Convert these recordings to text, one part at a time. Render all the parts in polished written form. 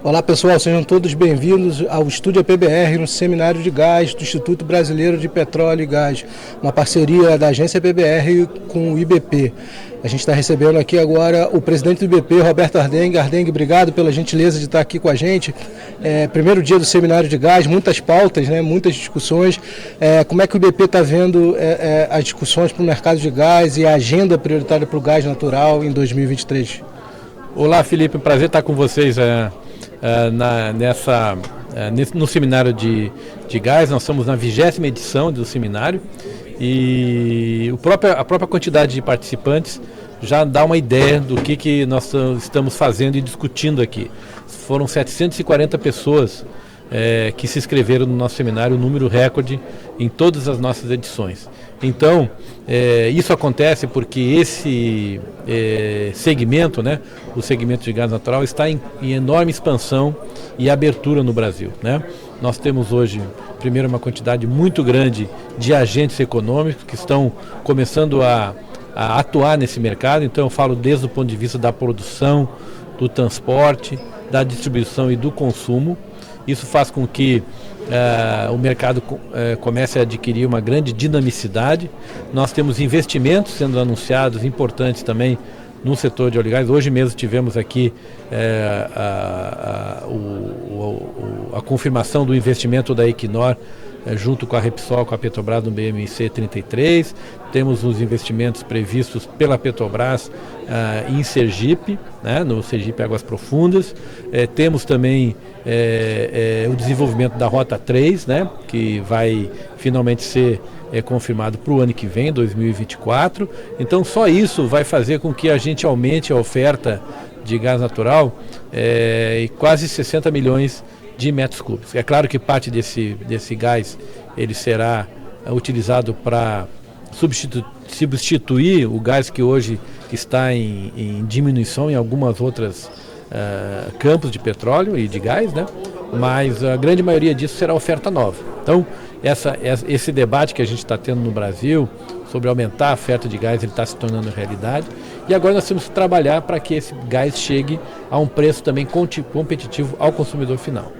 Olá pessoal, sejam todos bem-vindos ao Estúdio PBR no Seminário de Gás do Instituto Brasileiro de Petróleo e Gás, uma parceria da agência PBR com o IBP. A gente está recebendo aqui agora o presidente do IBP, Roberto Ardengue. Ardengue, obrigado pela gentileza de estar aqui com a gente. Primeiro dia do Seminário de Gás, muitas pautas, né, muitas discussões. Como é que o IBP está vendo as discussões para o mercado de gás e a agenda prioritária para o gás natural em 2023? Olá, Felipe, prazer estar com vocês no seminário de gás. Nós estamos na 20ª edição do seminário e a própria quantidade de participantes já dá uma ideia do que nós estamos fazendo e discutindo aqui. Foram 740 pessoas que se inscreveram no nosso seminário, um número recorde em todas as nossas edições. Então, isso acontece porque esse segmento, né, o segmento de gás natural, está em enorme expansão e abertura no Brasil, né? Nós temos hoje, primeiro, uma quantidade muito grande de agentes econômicos que estão começando a atuar nesse mercado. Então, eu falo desde o ponto de vista da produção, do transporte, da distribuição e do consumo. Isso faz com que o mercado comece a adquirir uma grande dinamicidade. Nós temos investimentos sendo anunciados importantes também no setor de óleo e gás. Hoje mesmo tivemos aqui a confirmação do investimento da Equinor junto com a Repsol, com a Petrobras no BMC 33. Temos os investimentos previstos pela Petrobras em Sergipe, né, no Sergipe Águas Profundas. Temos também o desenvolvimento da Rota 3, né, que vai finalmente ser confirmado para o ano que vem, 2024. Então só isso vai fazer com que a gente aumente a oferta de gás natural em quase 60 milhões de metros cúbicos. É claro que parte desse gás ele será utilizado para substituir o gás que hoje está em diminuição em algumas outras campos de petróleo e de gás, né? Mas a grande maioria disso será oferta nova. Então, esse debate que a gente está tendo no Brasil sobre aumentar a oferta de gás, ele está se tornando realidade. E agora nós temos que trabalhar para que esse gás chegue a um preço também competitivo ao consumidor final.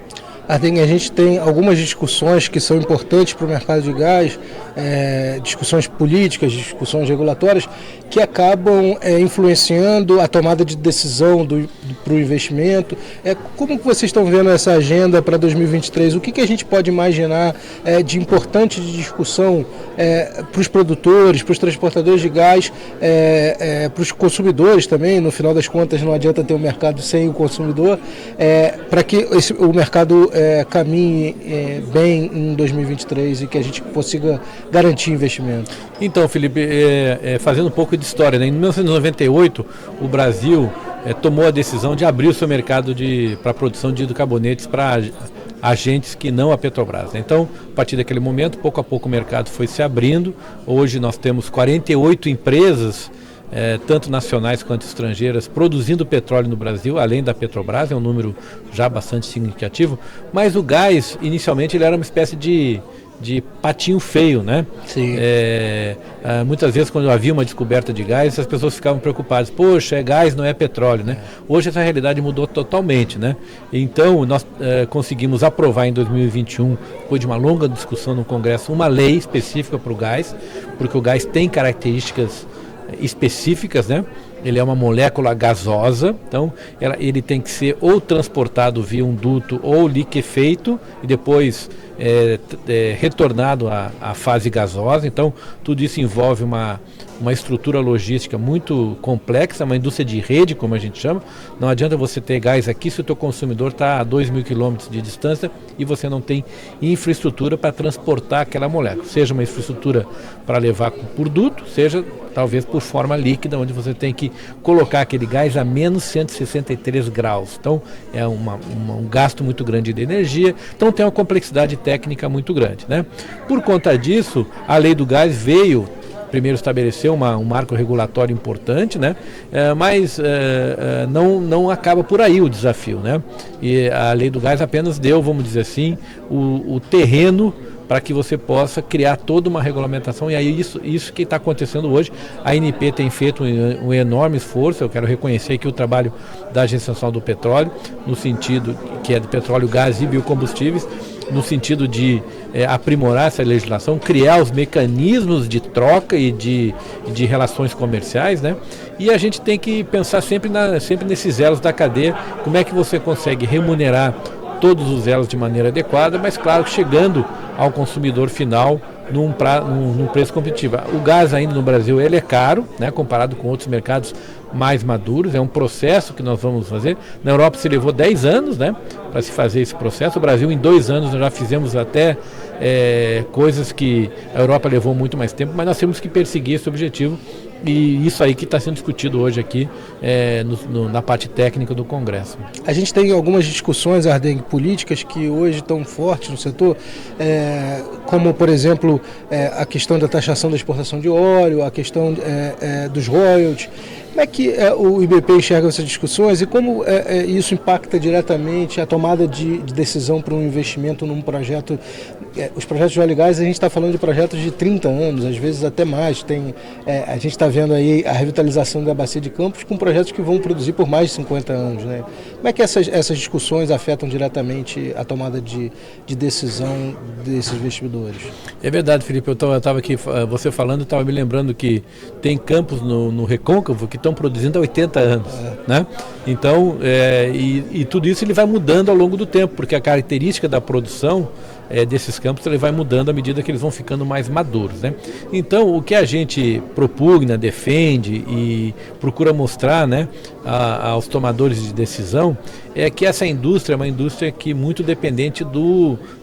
Ardengue, a gente tem algumas discussões que são importantes para o mercado de gás, discussões políticas, discussões regulatórias, que acabam influenciando a tomada de decisão para o investimento. Como que vocês estão vendo essa agenda para 2023? O que a gente pode imaginar de importante de discussão para os produtores, para os transportadores de gás, para os consumidores também? No final das contas, não adianta ter um mercado sem o consumidor, para que o mercado caminhe bem em 2023 e que a gente consiga garantir investimento. Então, Felipe, fazendo um pouco de história, né? Em 1998 o Brasil tomou a decisão de abrir o seu mercado para a produção de hidrocarbonetos para agentes que não a Petrobras, né? Então, a partir daquele momento, pouco a pouco o mercado foi se abrindo. Hoje nós temos 48 empresas, tanto nacionais quanto estrangeiras, produzindo petróleo no Brasil, além da Petrobras. É um número já bastante significativo, mas o gás, inicialmente, ele era uma espécie de patinho feio, né? Sim. Muitas vezes, quando havia uma descoberta de gás, as pessoas ficavam preocupadas. Poxa, é gás, não é petróleo, né? Hoje essa realidade mudou totalmente, né? Então, nós conseguimos aprovar em 2021, depois de uma longa discussão no Congresso, uma lei específica para o gás, porque o gás tem características específicas, né? Ele é uma molécula gasosa, então ele tem que ser ou transportado via um duto ou liquefeito e depois retornado à fase gasosa. Então tudo isso envolve uma estrutura logística muito complexa, uma indústria de rede, como a gente chama. Não adianta você ter gás aqui se o teu consumidor está a 2.000 quilômetros de distância e você não tem infraestrutura para transportar aquela molécula, seja uma infraestrutura para levar por duto, seja talvez por forma líquida, onde você tem que colocar aquele gás a menos 163 graus. Então é um gasto muito grande de energia, então tem uma complexidade técnica muito grande, né? Por conta disso, a lei do gás veio primeiro estabeleceu um marco regulatório importante, né? Mas não acaba por aí o desafio, né? E a lei do gás apenas deu, vamos dizer assim, o terreno para que você possa criar toda uma regulamentação, e aí isso que está acontecendo hoje. A ANP tem feito um enorme esforço. Eu quero reconhecer aqui o trabalho da Agência Nacional do Petróleo, no sentido que é de petróleo, gás e biocombustíveis, no sentido de aprimorar essa legislação, criar os mecanismos de troca e de relações comerciais, né? E a gente tem que pensar sempre nesses elos da cadeia, como é que você consegue remunerar todos os elos de maneira adequada, mas claro, chegando ao consumidor final num preço competitivo. O gás ainda no Brasil ele é caro, né, comparado com outros mercados mais maduros. É um processo que nós vamos fazer. Na Europa se levou 10 anos, né, para se fazer esse processo. O Brasil em 2 anos nós já fizemos até coisas que a Europa levou muito mais tempo, mas nós temos que perseguir esse objetivo. E isso aí que está sendo discutido hoje aqui na parte técnica do Congresso. A gente tem algumas discussões, Ardengue, políticas que hoje estão fortes no setor, como, por exemplo, a questão da taxação da exportação de óleo, a questão dos royalties. Como é que o IBP enxerga essas discussões e como isso impacta diretamente a tomada de decisão para um investimento num projeto? Os projetos de óleo e gás, a gente está falando de projetos de 30 anos, às vezes até mais. A gente está vendo aí a revitalização da Bacia de Campos com projetos que vão produzir por mais de 50 anos, né? Como é que essas discussões afetam diretamente a tomada de decisão desses investidores? É verdade, Felipe. Eu estava aqui, você falando, estava me lembrando que tem campos no Recôncavo que estão produzindo há 80 anos, né? Então, e tudo isso ele vai mudando ao longo do tempo, porque a característica da produção desses campos ele vai mudando à medida que eles vão ficando mais maduros, né? Então, o que a gente propugna, defende e procura mostrar, né, aos tomadores de decisão é que essa indústria é uma indústria que é muito dependente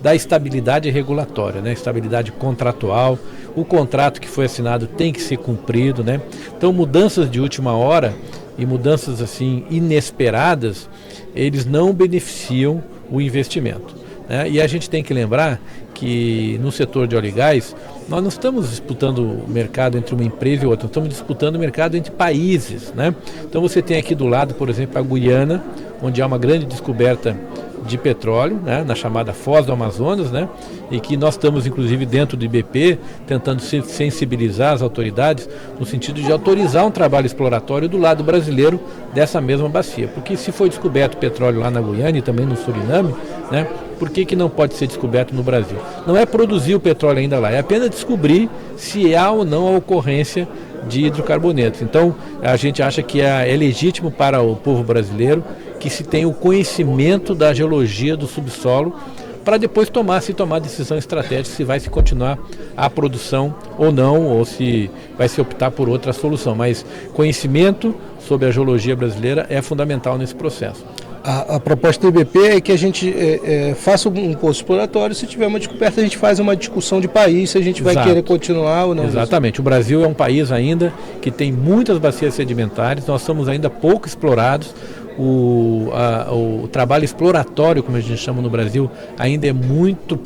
da estabilidade regulatória, né? Estabilidade contratual. O contrato que foi assinado tem que ser cumprido, né? Então, mudanças de última hora e mudanças assim inesperadas, eles não beneficiam o investimento, né? E a gente tem que lembrar que no setor de óleo e gás, nós não estamos disputando o mercado entre uma empresa e outra, nós estamos disputando o mercado entre países, né? Então você tem aqui do lado, por exemplo, a Guiana, onde há uma grande descoberta de petróleo, né, na chamada Foz do Amazonas, né, e que nós estamos inclusive dentro do IBP tentando sensibilizar as autoridades no sentido de autorizar um trabalho exploratório do lado brasileiro dessa mesma bacia, porque se foi descoberto petróleo lá na Guiana e também no Suriname, né, por que não pode ser descoberto no Brasil? Não é produzir o petróleo ainda lá, é apenas descobrir se há ou não a ocorrência de hidrocarbonetos. Então a gente acha que é legítimo para o povo brasileiro que se tenha o conhecimento da geologia do subsolo para depois tomar decisão estratégica se vai se continuar a produção ou não, ou se vai se optar por outra solução. Mas conhecimento sobre a geologia brasileira é fundamental nesse processo. A proposta do IBP é que a gente faça um poço exploratório, se tiver uma descoberta a gente faz uma discussão de país, se a gente vai querer continuar ou não. Exatamente, o Brasil é um país ainda que tem muitas bacias sedimentares, nós somos ainda pouco explorados. O trabalho exploratório, como a gente chama no Brasil, ainda é muito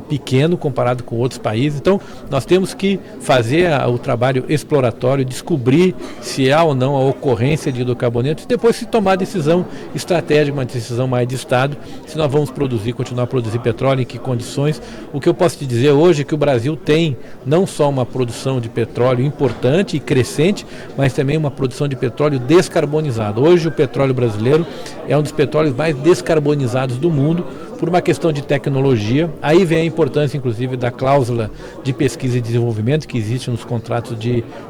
pequeno comparado com outros países. Então, nós temos que fazer o trabalho exploratório, descobrir se há ou não a ocorrência de hidrocarbonetos e depois se tomar a decisão estratégica, uma decisão mais de Estado, se nós vamos continuar a produzir petróleo, em que condições. O que eu posso te dizer hoje é que o Brasil tem não só uma produção de petróleo importante e crescente, mas também uma produção de petróleo descarbonizado. Hoje o petróleo brasileiro é um dos petróleos mais descarbonizados do mundo por uma questão de tecnologia. Aí vem a importância, inclusive, da cláusula de pesquisa e desenvolvimento que existe nos contratos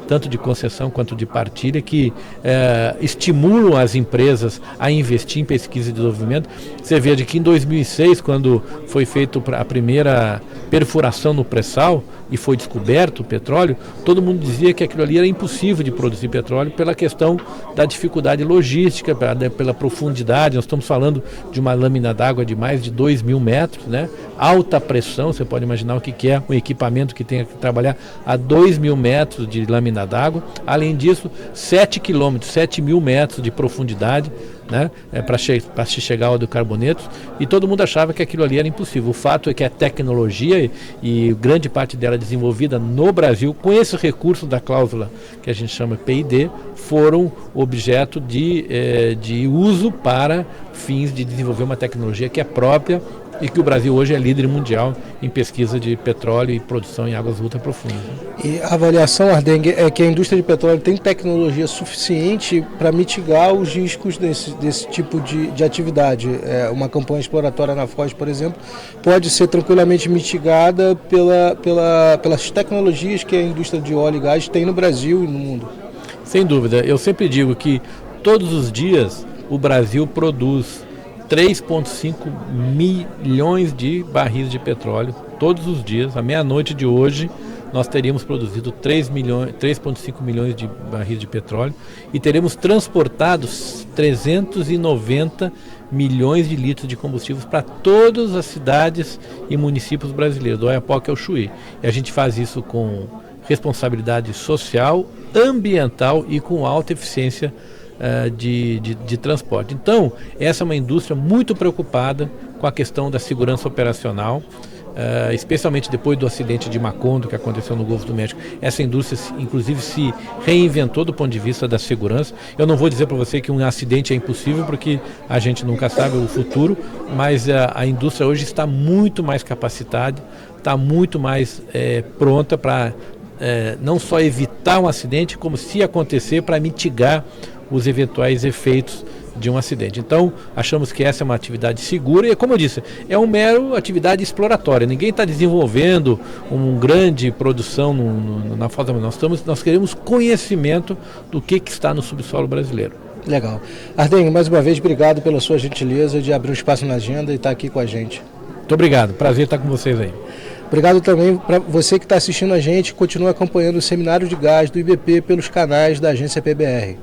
tanto de concessão quanto de partilha, que estimulam as empresas a investir em pesquisa e desenvolvimento. Você vê que em 2006, quando foi feita a primeira perfuração no pré-sal e foi descoberto o petróleo, todo mundo dizia que aquilo ali era impossível de produzir petróleo pela questão da dificuldade logística, pela profundidade. Nós estamos falando de uma lâmina d'água de mais de 2.000 metros, né? Alta pressão, você pode imaginar o que é um equipamento que tem que trabalhar a 2.000 metros de lâmina d'água. Além disso, 7 quilômetros, 7.000 metros de profundidade, né, para se chegar ao hidrocarbonetos, e todo mundo achava que aquilo ali era impossível. O fato é que a tecnologia, e grande parte dela desenvolvida no Brasil, com esse recurso da cláusula que a gente chama PID, foram objeto de uso para fins de desenvolver uma tecnologia que é própria e que o Brasil hoje é líder mundial em pesquisa de petróleo e produção em águas ultraprofundas. E a avaliação, Ardengue, é que a indústria de petróleo tem tecnologia suficiente para mitigar os riscos desse tipo de atividade. Uma campanha exploratória na Foz, por exemplo, pode ser tranquilamente mitigada pelas tecnologias que a indústria de óleo e gás tem no Brasil e no mundo. Sem dúvida, eu sempre digo que todos os dias o Brasil produz 3,5 milhões de barris de petróleo, todos os dias. À meia-noite de hoje, nós teríamos produzido 3,5 milhões de barris de petróleo e teremos transportado 390 milhões de litros de combustíveis para todas as cidades e municípios brasileiros, do Oiapoque ao Chuí. E a gente faz isso com responsabilidade social, ambiental e com alta eficiência de transporte. Então, essa é uma indústria muito preocupada com a questão da segurança operacional, especialmente depois do acidente de Macondo que aconteceu no Golfo do México. Essa indústria, inclusive, se reinventou do ponto de vista da segurança. Eu não vou dizer para você que um acidente é impossível, porque a gente nunca sabe o futuro, mas a indústria hoje está muito mais capacitada, está muito mais pronta para não só evitar um acidente, como, se acontecer, para mitigar os eventuais efeitos de um acidente. Então, achamos que essa é uma atividade segura e, como eu disse, é uma mera atividade exploratória. Ninguém está desenvolvendo uma grande produção na Foz do Amazonas. Nós queremos conhecimento do que está no subsolo brasileiro. Legal. Ardengue, mais uma vez, obrigado pela sua gentileza de abrir um espaço na agenda e estar aqui com a gente. Muito obrigado. Prazer estar com vocês aí. Obrigado também para você que está assistindo a gente. Continue acompanhando o Seminário de Gás do IBP pelos canais da agência PBR.